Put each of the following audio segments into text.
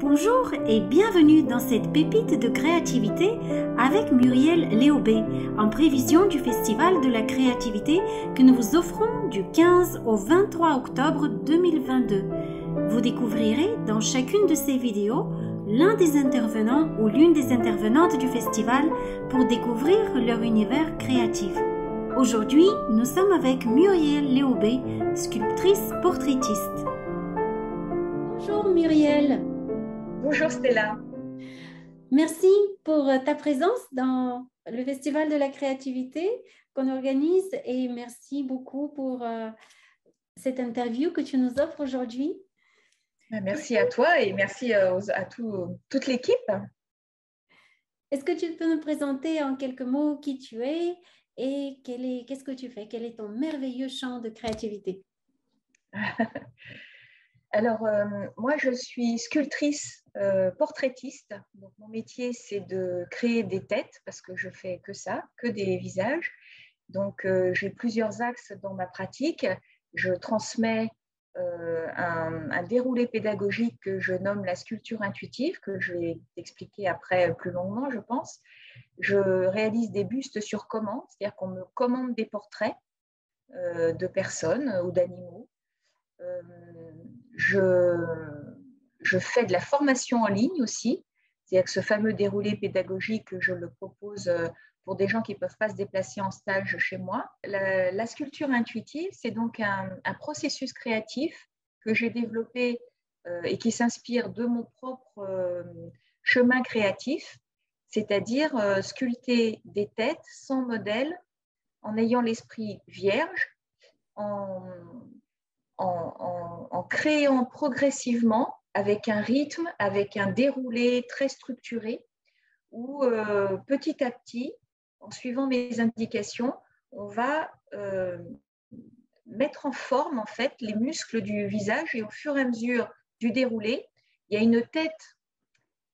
Bonjour et bienvenue dans cette pépite de créativité avec Muriel Léaubé, en prévision du Festival de la créativité que nous vous offrons du 15 au 23 octobre 2022. Vous découvrirez dans chacune de ces vidéos l'un des intervenants ou l'une des intervenantes du festival pour découvrir leur univers créatif. Aujourd'hui, nous sommes avec Muriel Léaubé, sculptrice portraitiste. Bonjour Muriel. Bonjour Stella. Merci pour ta présence dans le Festival de la créativité qu'on organise et merci beaucoup pour cette interview que tu nous offres aujourd'hui. Merci à toi et merci à toute l'équipe. Est-ce que tu peux nous présenter en quelques mots qui tu es et qu'est-ce que tu fais? Quel est ton merveilleux champ de créativité? Alors, moi, je suis sculptrice portraitiste. Donc, mon métier, c'est de créer des têtes parce que je fais que ça, que des visages. Donc, j'ai plusieurs axes dans ma pratique. Je transmets un déroulé pédagogique que je nomme la sculpture intuitive, que je vais expliquer après plus longuement, je pense. Je réalise des bustes sur commande, c'est-à-dire qu'on me commande des portraits de personnes ou d'animaux. Je fais de la formation en ligne aussi, c'est-à-dire que ce fameux déroulé pédagogique, je le propose pour des gens qui ne peuvent pas se déplacer en stage chez moi. La sculpture intuitive, c'est donc un processus créatif que j'ai développé et qui s'inspire de mon propre chemin créatif, c'est-à-dire sculpter des têtes sans modèle, en ayant l'esprit vierge, en créant progressivement avec un rythme, avec un déroulé très structuré, où petit à petit, en suivant mes indications, on va mettre en forme en fait les muscles du visage et au fur et à mesure du déroulé, il y a une tête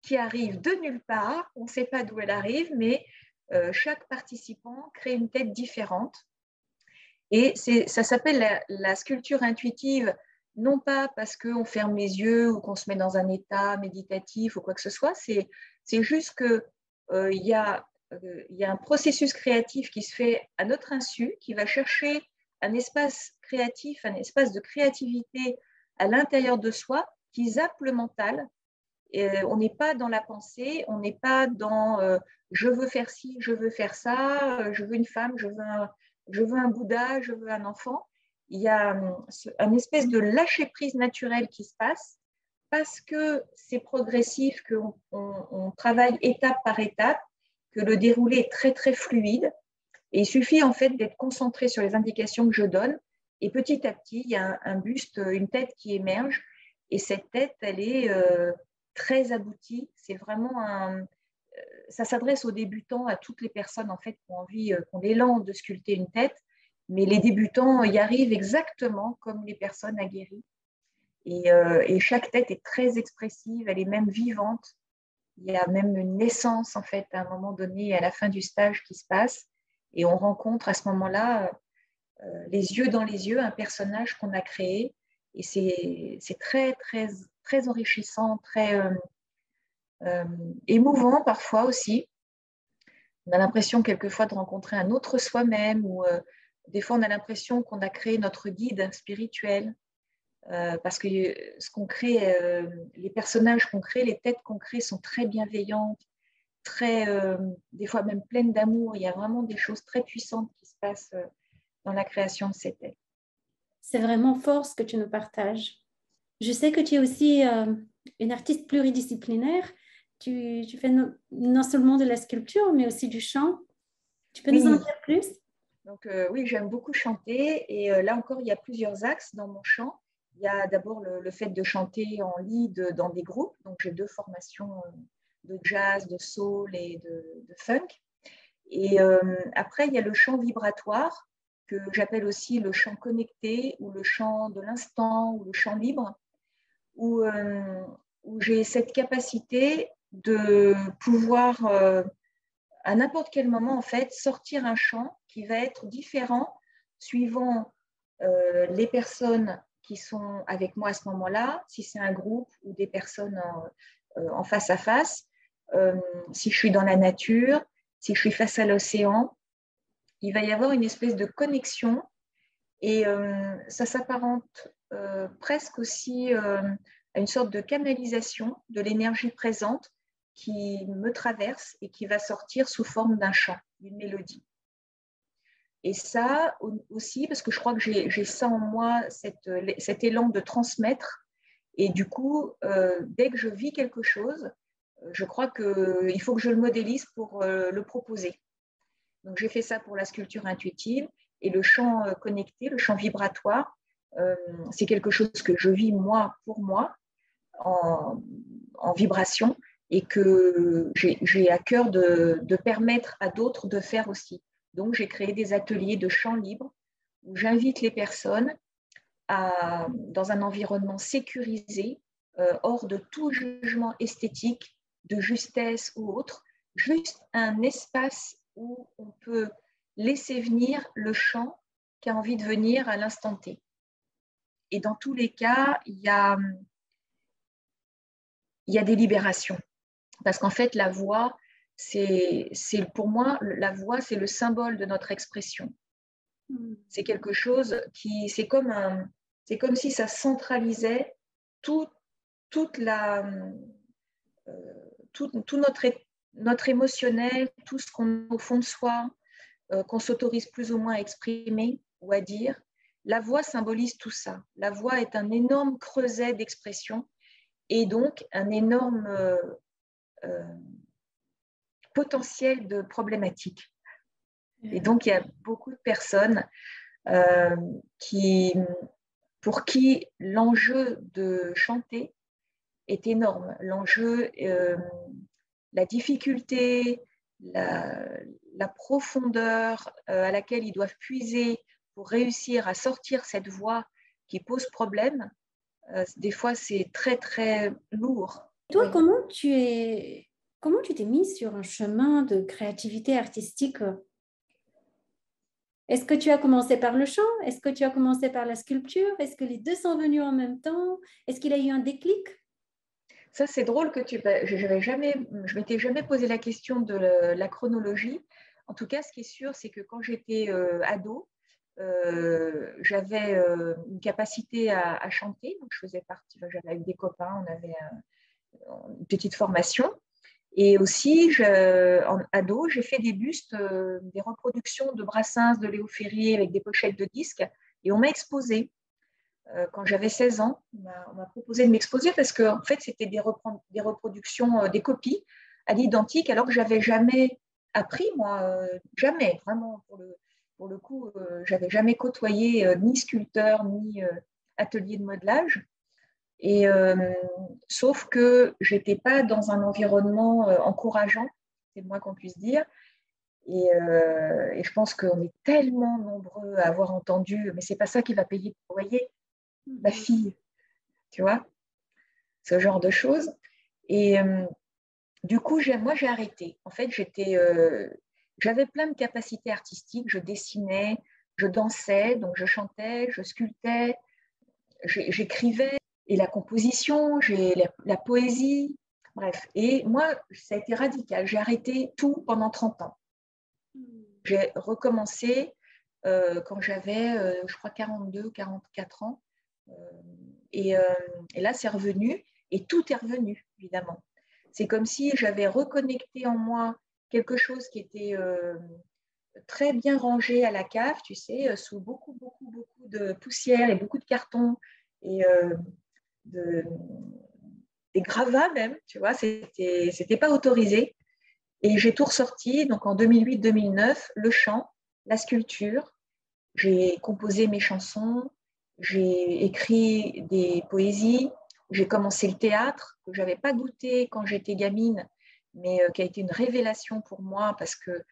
qui arrive de nulle part, on ne sait pas d'où elle arrive, mais chaque participant crée une tête différente. Et ça s'appelle la sculpture intuitive, non pas parce qu'on ferme les yeux ou qu'on se met dans un état méditatif ou quoi que ce soit, c'est juste qu'il y a un processus créatif qui se fait à notre insu, qui va chercher un espace créatif, un espace de créativité à l'intérieur de soi qui zappe le mental. Et on n'est pas dans la pensée, on n'est pas dans je veux faire ci, je veux faire ça, je veux une femme, je veux un Bouddha, je veux un enfant. Il y a un espèce de lâcher-prise naturel qui se passe parce que c'est progressif, qu'on travaille étape par étape, que le déroulé est très, très fluide. Et il suffit en fait d'être concentré sur les indications que je donne. Et petit à petit, il y a un buste, une tête qui émerge. Et cette tête, elle est très aboutie. C'est vraiment ça s'adresse aux débutants, à toutes les personnes en fait qui ont envie, qui ont l'élan de sculpter une tête, mais les débutants y arrivent exactement comme les personnes aguerries. Et chaque tête est très expressive, elle est même vivante. Il y a même une naissance en fait à un moment donné, à la fin du stage qui se passe, et on rencontre à ce moment-là, les yeux dans les yeux, un personnage qu'on a créé, et c'est très très très enrichissant, très émouvant parfois aussi. On a l'impression quelquefois de rencontrer un autre soi-même, ou des fois on a l'impression qu'on a créé notre guide spirituel, parce que ce qu'on crée, les personnages qu'on crée, les têtes qu'on crée sont très bienveillantes, très, des fois même pleines d'amour. Il y a vraiment des choses très puissantes qui se passent dans la création de ces têtes. C'est vraiment fort ce que tu nous partages. Je sais que tu es aussi une artiste pluridisciplinaire. Tu fais non seulement de la sculpture, mais aussi du chant. Tu peux nous en dire plus? Donc oui, j'aime beaucoup chanter. Et là encore, il y a plusieurs axes dans mon chant. Il y a d'abord le fait de chanter en lead dans des groupes. Donc j'ai 2 formations de jazz, de soul et de funk. Et après, il y a le chant vibratoire, que j'appelle aussi le chant connecté, ou le chant de l'instant, ou le chant libre, où j'ai cette capacité de pouvoir, à n'importe quel moment, en fait, sortir un chant qui va être différent suivant les personnes qui sont avec moi à ce moment-là, si c'est un groupe ou des personnes en face à face, si je suis dans la nature, si je suis face à l'océan, il va y avoir une espèce de connexion et ça s'apparente presque aussi à une sorte de canalisation de l'énergie présente qui me traverse et qui va sortir sous forme d'un chant, d'une mélodie. Et ça aussi, parce que je crois que j'ai ça en moi, cet élan de transmettre. Et du coup, dès que je vis quelque chose, je crois qu'il faut que je le modélise pour le proposer. Donc, j'ai fait ça pour la sculpture intuitive et le chant connecté, le chant vibratoire. C'est quelque chose que je vis moi pour moi en vibration et que j'ai à cœur de permettre à d'autres de faire aussi. Donc, j'ai créé des ateliers de chant libre où j'invite les personnes dans un environnement sécurisé, hors de tout jugement esthétique, de justesse ou autre, juste un espace où on peut laisser venir le chant qui a envie de venir à l'instant T. Et dans tous les cas, il y a des libérations. Parce qu'en fait, la voix, pour moi, la voix, c'est le symbole de notre expression. C'est quelque chose c'est comme si ça centralisait tout notre émotionnel, tout ce qu'on a au fond de soi, qu'on s'autorise plus ou moins à exprimer ou à dire. La voix symbolise tout ça. La voix est un énorme creuset d'expression et donc un énorme potentiel de problématiques. Et donc, il y a beaucoup de personnes pour qui l'enjeu de chanter est énorme. L'enjeu, la difficulté, la profondeur à laquelle ils doivent puiser pour réussir à sortir cette voix qui pose problème, des fois, c'est très, très lourd. Toi, oui. Comment tu t'es mise sur un chemin de créativité artistique? Est-ce que tu as commencé par le chant? Est-ce que tu as commencé par la sculpture? Est-ce que les deux sont venus en même temps? Est-ce qu'il y a eu un déclic? Ça, c'est drôle que je m'étais jamais posé la question de la chronologie. En tout cas, ce qui est sûr, c'est que quand j'étais ado, j'avais une capacité à chanter. Donc, je faisais partie, j'avais avec des copains, on avait une petite formation. Et aussi, en ado, j'ai fait des bustes, des reproductions de Brassens, de Léo Ferrier avec des pochettes de disques. Et on m'a exposé. Quand j'avais 16 ans, on m'a proposé de m'exposer parce que en fait, c'était des reproductions, des copies à l'identique, alors que je n'avais jamais appris, moi, jamais, vraiment, pour le coup, j'avais jamais côtoyé ni sculpteur, ni atelier de modelage. Et sauf que je n'étais pas dans un environnement encourageant, c'est le moins qu'on puisse dire. Et je pense qu'on est tellement nombreux à avoir entendu, mais c'est pas ça qui va payer le loyer, ma fille, tu vois, ce genre de choses. Et du coup, moi, j'ai arrêté. En fait, j'avais plein de capacités artistiques. Je dessinais, je dansais, donc je chantais, je sculptais, j'écrivais. Et la composition, j'ai la poésie, bref. Et moi, ça a été radical. J'ai arrêté tout pendant 30 ans. J'ai recommencé quand j'avais, je crois, 42, 44 ans. Et là, c'est revenu. Et tout est revenu, évidemment. C'est comme si j'avais reconnecté en moi quelque chose qui était très bien rangé à la cave, tu sais, sous beaucoup, beaucoup, beaucoup de poussière et beaucoup de carton. Et des gravats même, tu vois, c'était pas autorisé. Et j'ai tout ressorti, donc en 2008-2009, le chant, la sculpture, j'ai composé mes chansons, j'ai écrit des poésies, j'ai commencé le théâtre, que je n'avais pas goûté quand j'étais gamine, mais qui a été une révélation pour moi parce que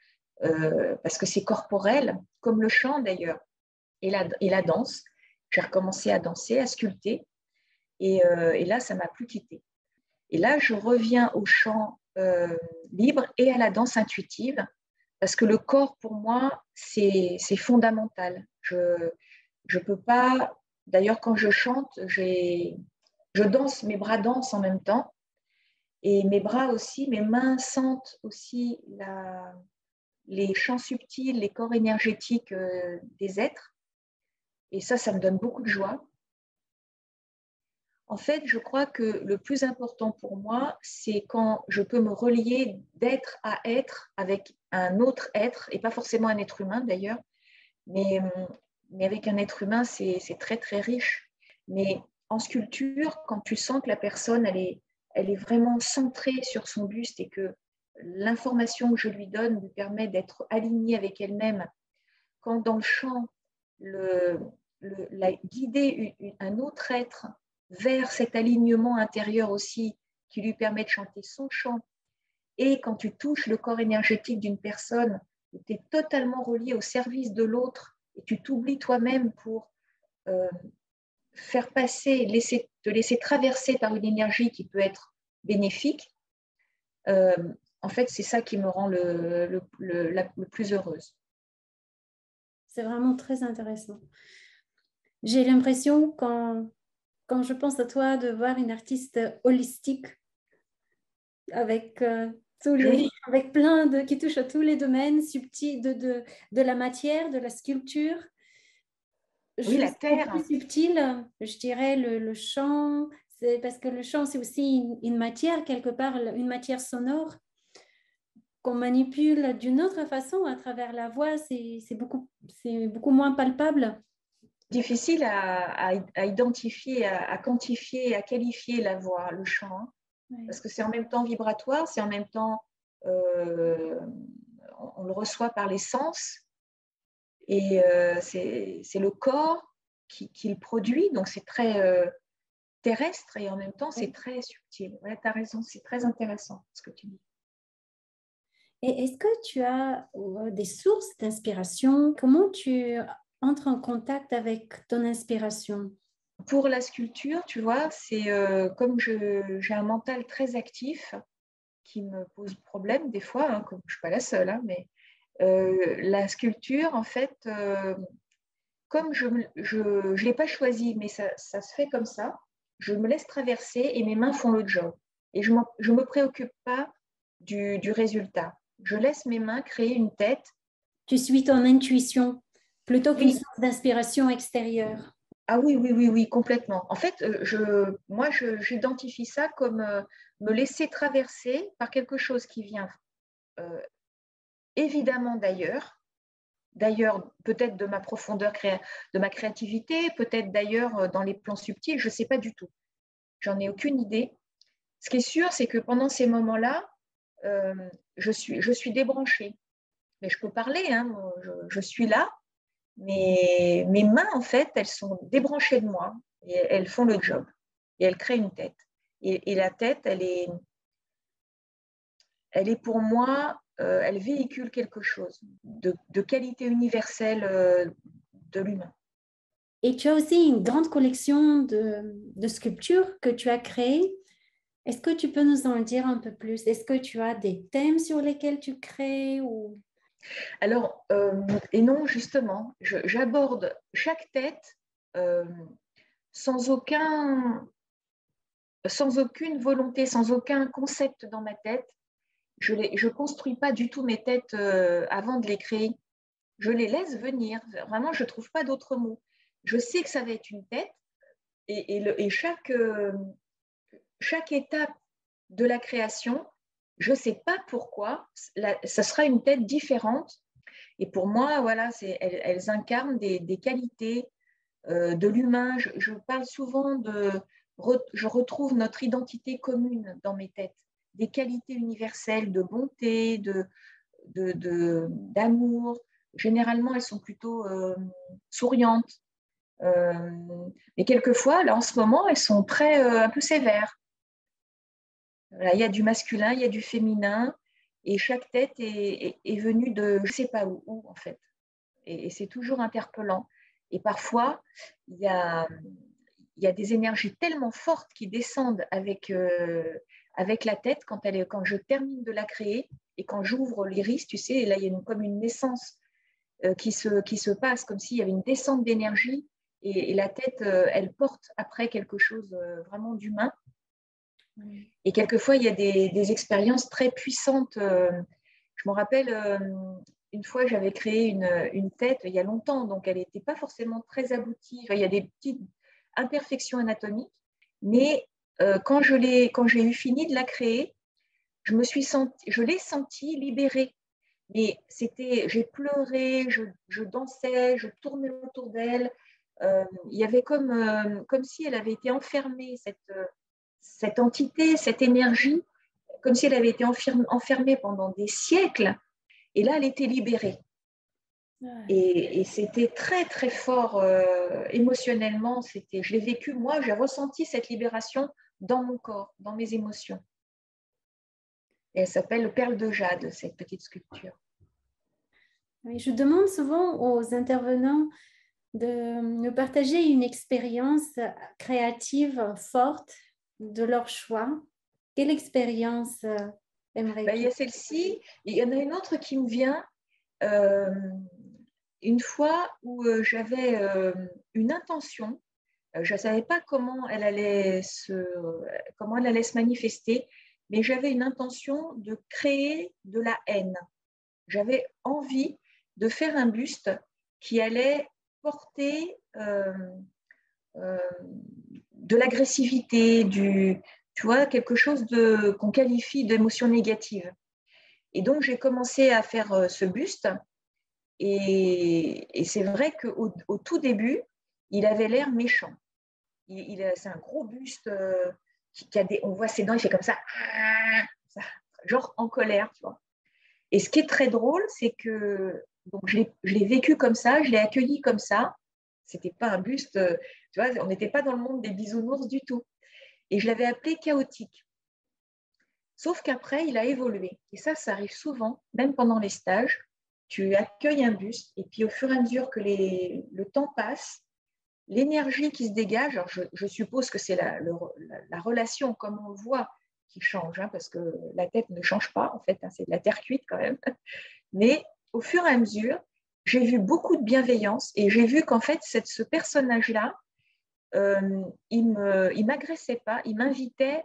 c'est corporel, comme le chant d'ailleurs, et la danse. J'ai recommencé à danser, à sculpter. Et là, ça ne m'a plus quittée. Et là, je reviens au chant libre et à la danse intuitive, parce que le corps, pour moi, c'est fondamental. Je peux pas... D'ailleurs, quand je chante, je danse, mes bras dansent en même temps. Et mes bras aussi, mes mains sentent aussi les champs subtils, les corps énergétiques des êtres. Et ça me donne beaucoup de joie. En fait, je crois que le plus important pour moi, c'est quand je peux me relier d'être à être avec un autre être, et pas forcément un être humain d'ailleurs, mais avec un être humain, c'est très très riche. Mais en sculpture, quand tu sens que la personne, elle est vraiment centrée sur son buste et que l'information que je lui donne lui permet d'être alignée avec elle-même, quand dans le chant, guider un autre être vers cet alignement intérieur aussi qui lui permet de chanter son chant. Et quand tu touches le corps énergétique d'une personne, tu es totalement relié au service de l'autre et tu t'oublies toi-même pour faire passer, te laisser traverser par une énergie qui peut être bénéfique. En fait, c'est ça qui me rend le plus heureuse. C'est vraiment très intéressant. J'ai l'impression, quand je pense à toi, de voir une artiste holistique avec, avec plein qui touche à tous les domaines subtils de la matière, de la sculpture. Oui, la terre. Plus subtil, je dirais le chant, parce que le chant, c'est aussi une matière, quelque part, une matière sonore qu'on manipule d'une autre façon à travers la voix. C'est beaucoup moins palpable. Difficile à identifier, à quantifier, à qualifier la voix, le chant, oui. Parce que c'est en même temps vibratoire, c'est en même temps, on le reçoit par les sens, et c'est le corps qui le produit, donc c'est très terrestre, et en même temps c'est très subtil. Ouais, tu as raison, c'est très intéressant ce que tu dis. Et est-ce que tu as des sources d'inspiration? Comment tu entres en contact avec ton inspiration? Pour la sculpture, tu vois, c'est comme j'ai un mental très actif qui me pose problème des fois, hein, comme je ne suis pas la seule, hein, mais la sculpture, en fait, comme je ne l'ai pas choisi, mais ça se fait comme ça, je me laisse traverser et mes mains font le job. Et je ne me préoccupe pas du résultat. Je laisse mes mains créer une tête. Tu suis ton intuition plutôt qu'une source d'inspiration extérieure. Ah oui, complètement. En fait, moi, j'identifie ça comme me laisser traverser par quelque chose qui vient évidemment d'ailleurs, peut-être de ma profondeur, de ma créativité, peut-être d'ailleurs dans les plans subtils, je ne sais pas du tout. J'en ai aucune idée. Ce qui est sûr, c'est que pendant ces moments-là, je suis débranchée. Mais je peux parler, hein, je suis là, mais mes mains, en fait, elles sont débranchées de moi et elles font le job. Et elles créent une tête. Et la tête, elle est pour moi, elle véhicule quelque chose de qualité universelle de l'humain. Et tu as aussi une grande collection de sculptures que tu as créées. Est-ce que tu peux nous en dire un peu plus? Est-ce que tu as des thèmes sur lesquels tu crées ou... Alors, et non, justement, j'aborde chaque tête sans aucune volonté, sans aucun concept dans ma tête. Je ne construis pas du tout mes têtes avant de les créer. Je les laisse venir. Vraiment, je ne trouve pas d'autres mots. Je sais que ça va être une tête et chaque étape de la création, je ne sais pas pourquoi, ça sera une tête différente. Et pour moi, voilà, elles incarnent des qualités de l'humain. Je parle souvent je retrouve notre identité commune dans mes têtes, des qualités universelles de bonté, d'amour. Généralement, elles sont plutôt souriantes. Mais quelquefois, là, en ce moment, elles sont un peu sévères. Voilà, il y a du masculin, il y a du féminin, et chaque tête est venue de je ne sais pas où en fait. Et c'est toujours interpellant. Et parfois, il y a des énergies tellement fortes qui descendent avec la tête quand je termine de la créer et quand j'ouvre l'iris, tu sais, et là, il y a comme une naissance qui se passe, comme s'il y avait une descente d'énergie et la tête, elle porte après quelque chose vraiment d'humain. Et quelquefois, il y a des expériences très puissantes. Je me rappelle, une fois, j'avais créé une tête il y a longtemps, donc elle n'était pas forcément très aboutie. Enfin, il y a des petites imperfections anatomiques, mais quand j'ai eu fini de la créer, je l'ai sentie libérée. Mais j'ai pleuré, je dansais, je tournais autour d'elle. Il y avait comme si elle avait été enfermée, cette entité, cette énergie, comme si elle avait été enfermée pendant des siècles. Et là, elle était libérée. Et c'était très, très fort émotionnellement. Je l'ai vécu, moi, j'ai ressenti cette libération dans mon corps, dans mes émotions. Et elle s'appelle Perle de Jade, cette petite sculpture. Oui, je demande souvent aux intervenants de nous partager une expérience créative forte de leur choix. Quelle expérience aimerais-tu? Il y a celle-ci, il y en a une autre qui me vient. Une fois où j'avais une intention, je ne savais pas comment elle allait se manifester, mais j'avais une intention de créer de la haine. J'avais envie de faire un buste qui allait porter de l'agressivité, tu vois, quelque chose qu'on qualifie d'émotion négative. Et donc, j'ai commencé à faire ce buste. Et c'est vrai qu'au tout début, il avait l'air méchant. C'est un gros buste on voit ses dents, il fait comme ça, genre en colère, tu vois. Et ce qui est très drôle, c'est que donc je l'ai vécu comme ça, je l'ai accueilli comme ça. C'était pas un buste, tu vois, on n'était pas dans le monde des bisounours du tout. Et je l'avais appelé chaotique. Sauf qu'après, il a évolué. Et ça arrive souvent, même pendant les stages. Tu accueilles un buste et puis au fur et à mesure que le temps passe, l'énergie qui se dégage, alors je suppose que c'est la relation, comme on le voit, qui change, hein, parce que la tête ne change pas, en fait, hein, c'est de la terre cuite quand même. Mais au fur et à mesure, j'ai vu beaucoup de bienveillance et j'ai vu qu'en fait, ce personnage-là, il ne m'agressait pas, il m'invitait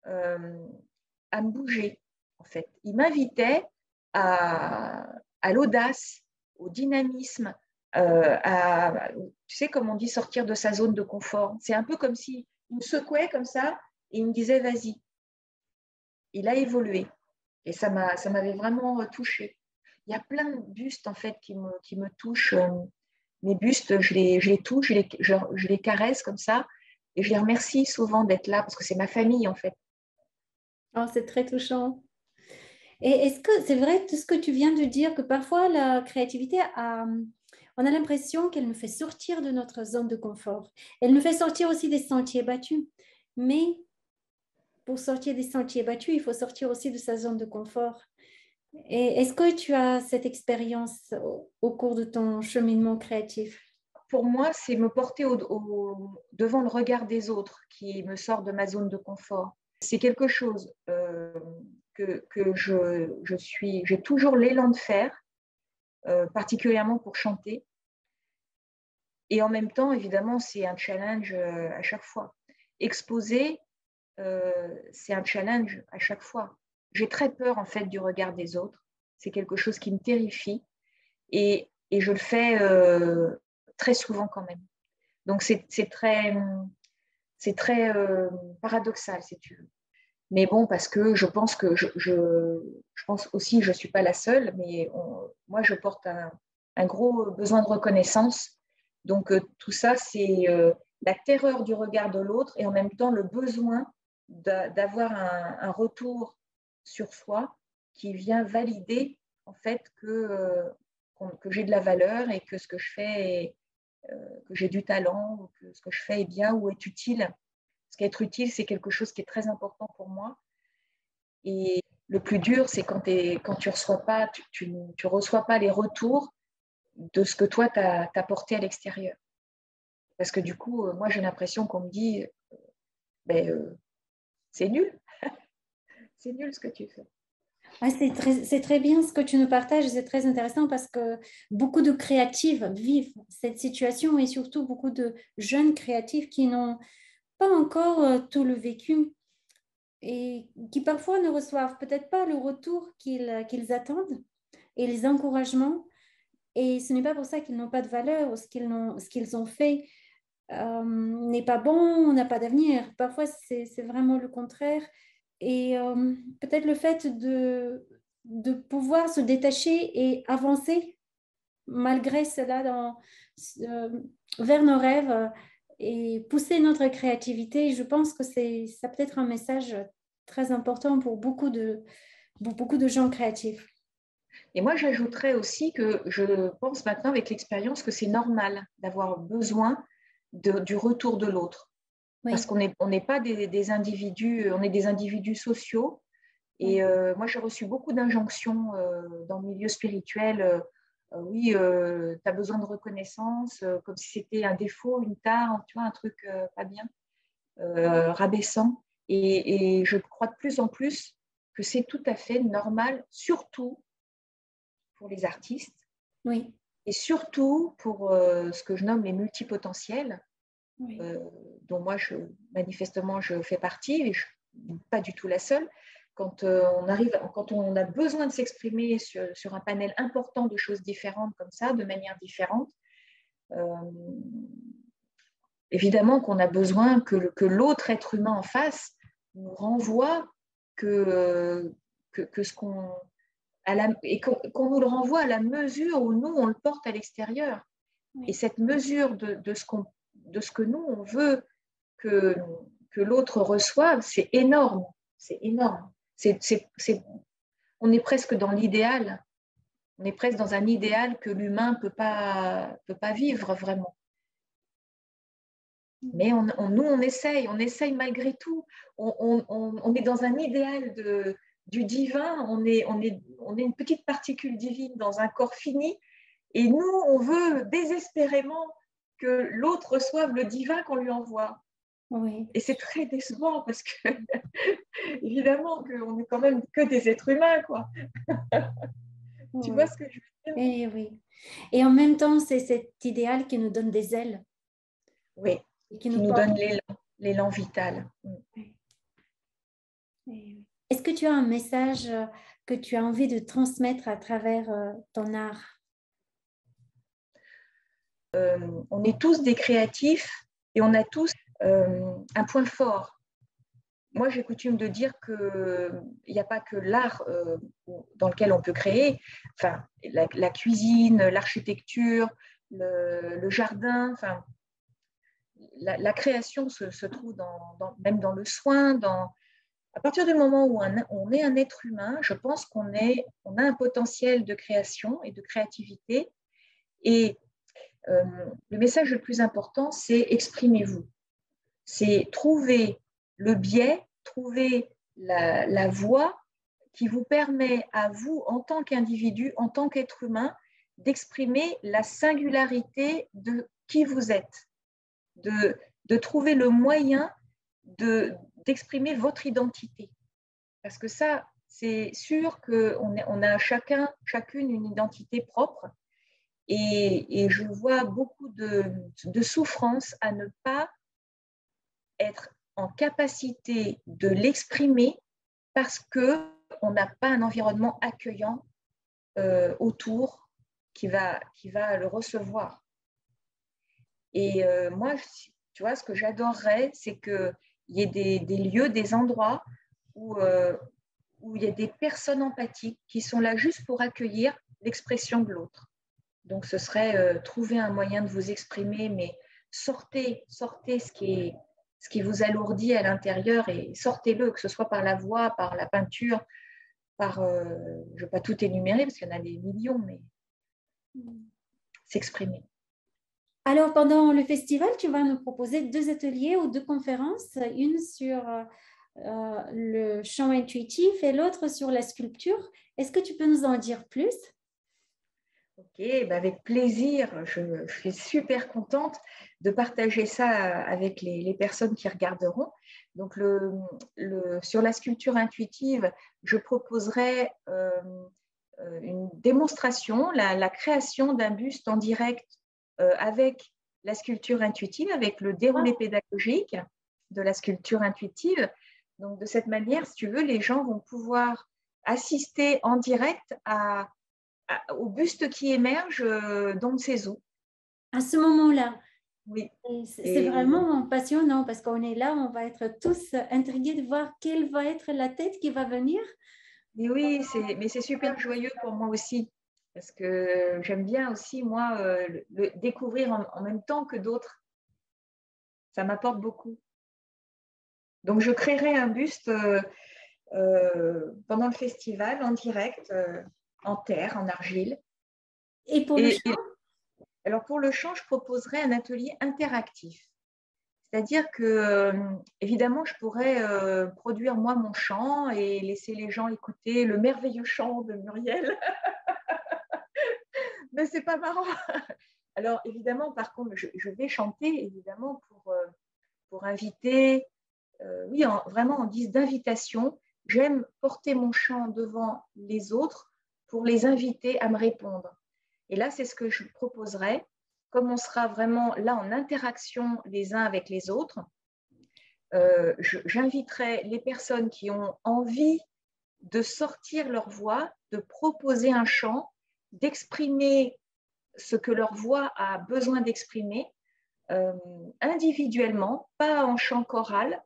à me bouger, en fait. Il m'invitait à l'audace, au dynamisme, tu sais, comme on dit, sortir de sa zone de confort. C'est un peu comme s'il me secouait comme ça et il me disait, vas-y. Il a évolué et ça m'avait vraiment touchée. Il y a plein de bustes, en fait, qui me touchent. Mes bustes, je les touche, je les caresse comme ça et je les remercie souvent d'être là parce que c'est ma famille, en fait. Oh, c'est très touchant. Et est-ce que c'est vrai tout ce que tu viens de dire, que parfois la créativité on a l'impression qu'elle nous fait sortir de notre zone de confort. Elle nous fait sortir aussi des sentiers battus. Mais pour sortir des sentiers battus, il faut sortir aussi de sa zone de confort. Et est-ce que tu as cette expérience au cours de ton cheminement créatif? Pour moi, c'est me porter devant le regard des autres qui me sort de ma zone de confort. C'est quelque chose que j'ai toujours l'élan de faire, particulièrement pour chanter. Et en même temps, évidemment, c'est un challenge à chaque fois. Exposer, c'est un challenge à chaque fois. J'ai très peur, en fait, du regard des autres. C'est quelque chose qui me terrifie. Et je le fais très souvent quand même. Donc, c'est très paradoxal, si tu veux. Mais bon, parce que je pense aussi, je ne suis pas la seule, mais moi, je porte un gros besoin de reconnaissance. Donc, tout ça, c'est la terreur du regard de l'autre et en même temps le besoin d'avoir un retour sur soi qui vient valider, en fait, que j'ai de la valeur et que ce que je fais, que j'ai du talent, ou que ce que je fais est bien ou est utile. Parce qu'être utile, c'est quelque chose qui est très important pour moi. Et le plus dur, c'est quand tu reçois pas, tu reçois pas les retours de ce que toi, tu as apporté à l'extérieur. Parce que du coup, moi, j'ai l'impression qu'on me dit, c'est nul. C'est nul ce que tu fais. Ah, c'est très bien ce que tu nous partages, c'est très intéressant parce que beaucoup de créatifs vivent cette situation et surtout beaucoup de jeunes créatifs qui n'ont pas encore tout le vécu. et qui parfois ne reçoivent peut-être pas le retour qu'ils attendent et les encouragements. Et ce n'est pas pour ça qu'ils n'ont pas de valeur ou ce qu'ils ont fait n'est pas bon, on n'a pas d'avenir. Parfois, c'est vraiment le contraire. Et peut-être le fait de pouvoir se détacher et avancer malgré cela euh, vers nos rêves et pousser notre créativité, je pense que ça peut être un message très important pour beaucoup de gens créatifs. Et moi, j'ajouterais aussi que je pense maintenant avec l'expérience que c'est normal d'avoir besoin du retour de l'autre. Parce Oui, qu'on n'est pas des individus, on est des individus sociaux. Et oui, moi, j'ai reçu beaucoup d'injonctions dans le milieu spirituel. Oui, tu as besoin de reconnaissance, comme si c'était un défaut, une tare, tu vois, un truc pas bien, rabaissant. Et je crois de plus en plus que c'est tout à fait normal, surtout pour les artistes oui, et surtout pour ce que je nomme les multipotentiels, oui, euh, dont moi, manifestement, je fais partie, et je ne suis pas du tout la seule. Quand on a besoin de s'exprimer sur un panel important de choses différentes comme ça, de manière différente, euh, évidemment qu'on a besoin que l'autre être humain en face nous renvoie que ce qu'on et qu'on nous le renvoie à la mesure où nous on le porte à l'extérieur. Et oui. cette mesure de ce que nous on veut que, que l'autre reçoive, c'est énorme. C'est énorme. On est presque dans l'idéal. On est presque dans un idéal que l'humain ne peut pas vivre vraiment. Mais nous, on essaye malgré tout. On est dans un idéal du divin, on est une petite particule divine dans un corps fini, et nous, on veut désespérément que l'autre reçoive le divin qu'on lui envoie. Oui, Et c'est très décevant parce que, évidemment, qu'on n'est quand même que des êtres humains, quoi. Tu vois oui, ce que je veux dire? et oui. Et en même temps, c'est cet idéal qui nous donne des ailes Oui, et qui qui nous nous porte. donne l'élan vital. Oui, oui. Est-ce que tu as un message que tu as envie de transmettre à travers ton art? On est tous des créatifs et on a tous un point fort. Moi, j'ai coutume de dire qu'il n'y a pas que l'art dans lequel on peut créer, enfin, la cuisine, l'architecture, le jardin, enfin, la création se trouve même dans le soin. À partir du moment où on est un être humain, je pense on a un potentiel de création et de créativité. Et le message le plus important, c'est exprimez-vous. C'est trouver le biais, trouver la voie qui vous permet à vous, en tant qu'individu, en tant qu'être humain, d'exprimer la singularité de qui vous êtes, de trouver le moyen d'exprimer votre identité. Parce que ça, c'est sûr qu'on a chacune une identité propre. Et je vois beaucoup de souffrance à ne pas être en capacité de l'exprimer parce qu'on n'a pas un environnement accueillant autour qui va le recevoir. Et moi, tu vois, ce que j'adorerais, c'est qu'il y ait des lieux, des endroits où il y a des personnes empathiques qui sont là juste pour accueillir l'expression de l'autre. Donc, ce serait trouver un moyen de vous exprimer, mais sortez ce qui vous alourdit à l'intérieur et sortez-le, que ce soit par la voix, par la peinture, je ne vais pas tout énumérer parce qu'il y en a des millions, mais s'exprimer. Alors, pendant le festival, tu vas nous proposer deux ateliers ou deux conférences, une sur le chant intuitif et l'autre sur la sculpture. Est-ce que tu peux nous en dire plus? Ok, ben avec plaisir. Je suis super contente de partager ça avec les personnes qui regarderont. Donc, sur la sculpture intuitive, je proposerai une démonstration, la création d'un buste en direct avec la sculpture intuitive, avec le déroulé pédagogique de la sculpture intuitive. Donc, de cette manière, si tu veux, les gens vont pouvoir assister en direct au buste qui émerge dans de ces eaux. À ce moment-là, Oui. c'est vraiment passionnant parce qu'on est là, on va être tous intrigués de voir quelle va être la tête qui va venir. Et oui, mais c'est super joyeux pour moi aussi, parce que j'aime bien aussi, moi, le découvrir en même temps que d'autres. Ça m'apporte beaucoup. Donc, je créerai un buste pendant le festival en direct, en terre, en argile. Et pour le chant? Alors, pour le chant, je proposerai un atelier interactif. C'est-à-dire que, évidemment, je pourrais produire moi mon chant et laisser les gens écouter le merveilleux chant de Muriel. Mais c'est pas marrant. Alors, évidemment, par contre, je vais chanter, évidemment, pour inviter, oui, vraiment en guise d'invitation. J'aime porter mon chant devant les autres pour les inviter à me répondre. Et là, c'est ce que je proposerai. Comme on sera vraiment là en interaction les uns avec les autres, j'inviterai les personnes qui ont envie de sortir leur voix, de proposer un chant, d'exprimer ce que leur voix a besoin d'exprimer individuellement, pas en chant choral.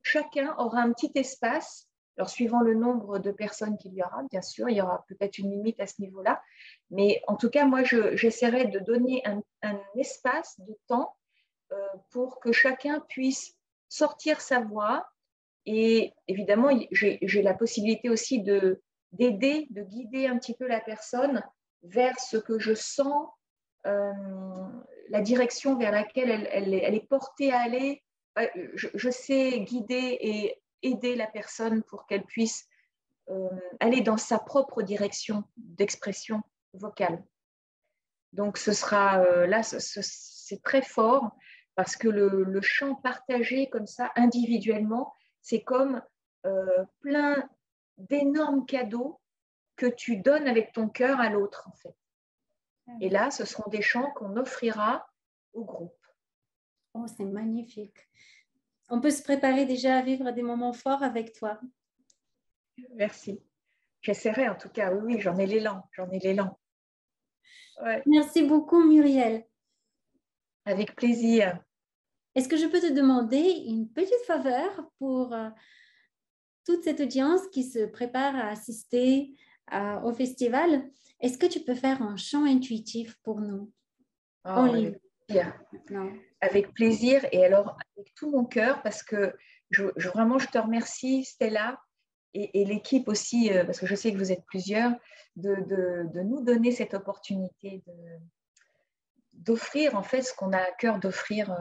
Chacun aura un petit espace. Alors, suivant le nombre de personnes qu'il y aura, bien sûr, il y aura peut-être une limite à ce niveau-là. Mais en tout cas, moi, j'essaierai de donner un espace de temps pour que chacun puisse sortir sa voix. Et évidemment, j'ai la possibilité aussi d'aider, de guider un petit peu la personne vers ce que je sens, la direction vers laquelle elle est portée à aller. Je sais guider et aider la personne pour qu'elle puisse aller dans sa propre direction d'expression vocale. Donc, ce sera là, c'est très fort parce que le chant partagé comme ça, individuellement, c'est comme plein d'énormes cadeaux que tu donnes avec ton cœur à l'autre, en fait. Et là, ce seront des chants qu'on offrira au groupe. Oh, c'est magnifique. On peut se préparer déjà à vivre des moments forts avec toi. Merci. J'essaierai en tout cas, oui, oui, j'en ai l'élan, j'en ai l'élan. Ouais. Merci beaucoup, Muriel. Avec plaisir. Est-ce que je peux te demander une petite faveur pour toute cette audience qui se prépare à assister au festival? Est-ce que tu peux faire un chant intuitif pour nous en Oh, ligne? avec plaisir. Non. Avec plaisir et alors avec tout mon cœur parce que vraiment je te remercie Stella et l'équipe aussi parce que je sais que vous êtes plusieurs de nous donner cette opportunité d'offrir en fait ce qu'on a à cœur d'offrir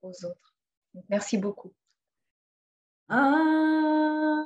aux autres. Donc, merci beaucoup. Ah,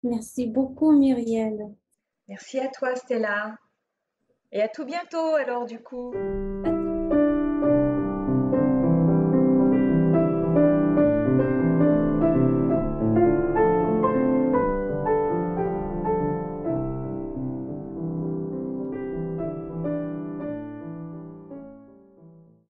Merci beaucoup, Muriel. Merci à toi, Stella. Et à tout bientôt alors du coup. À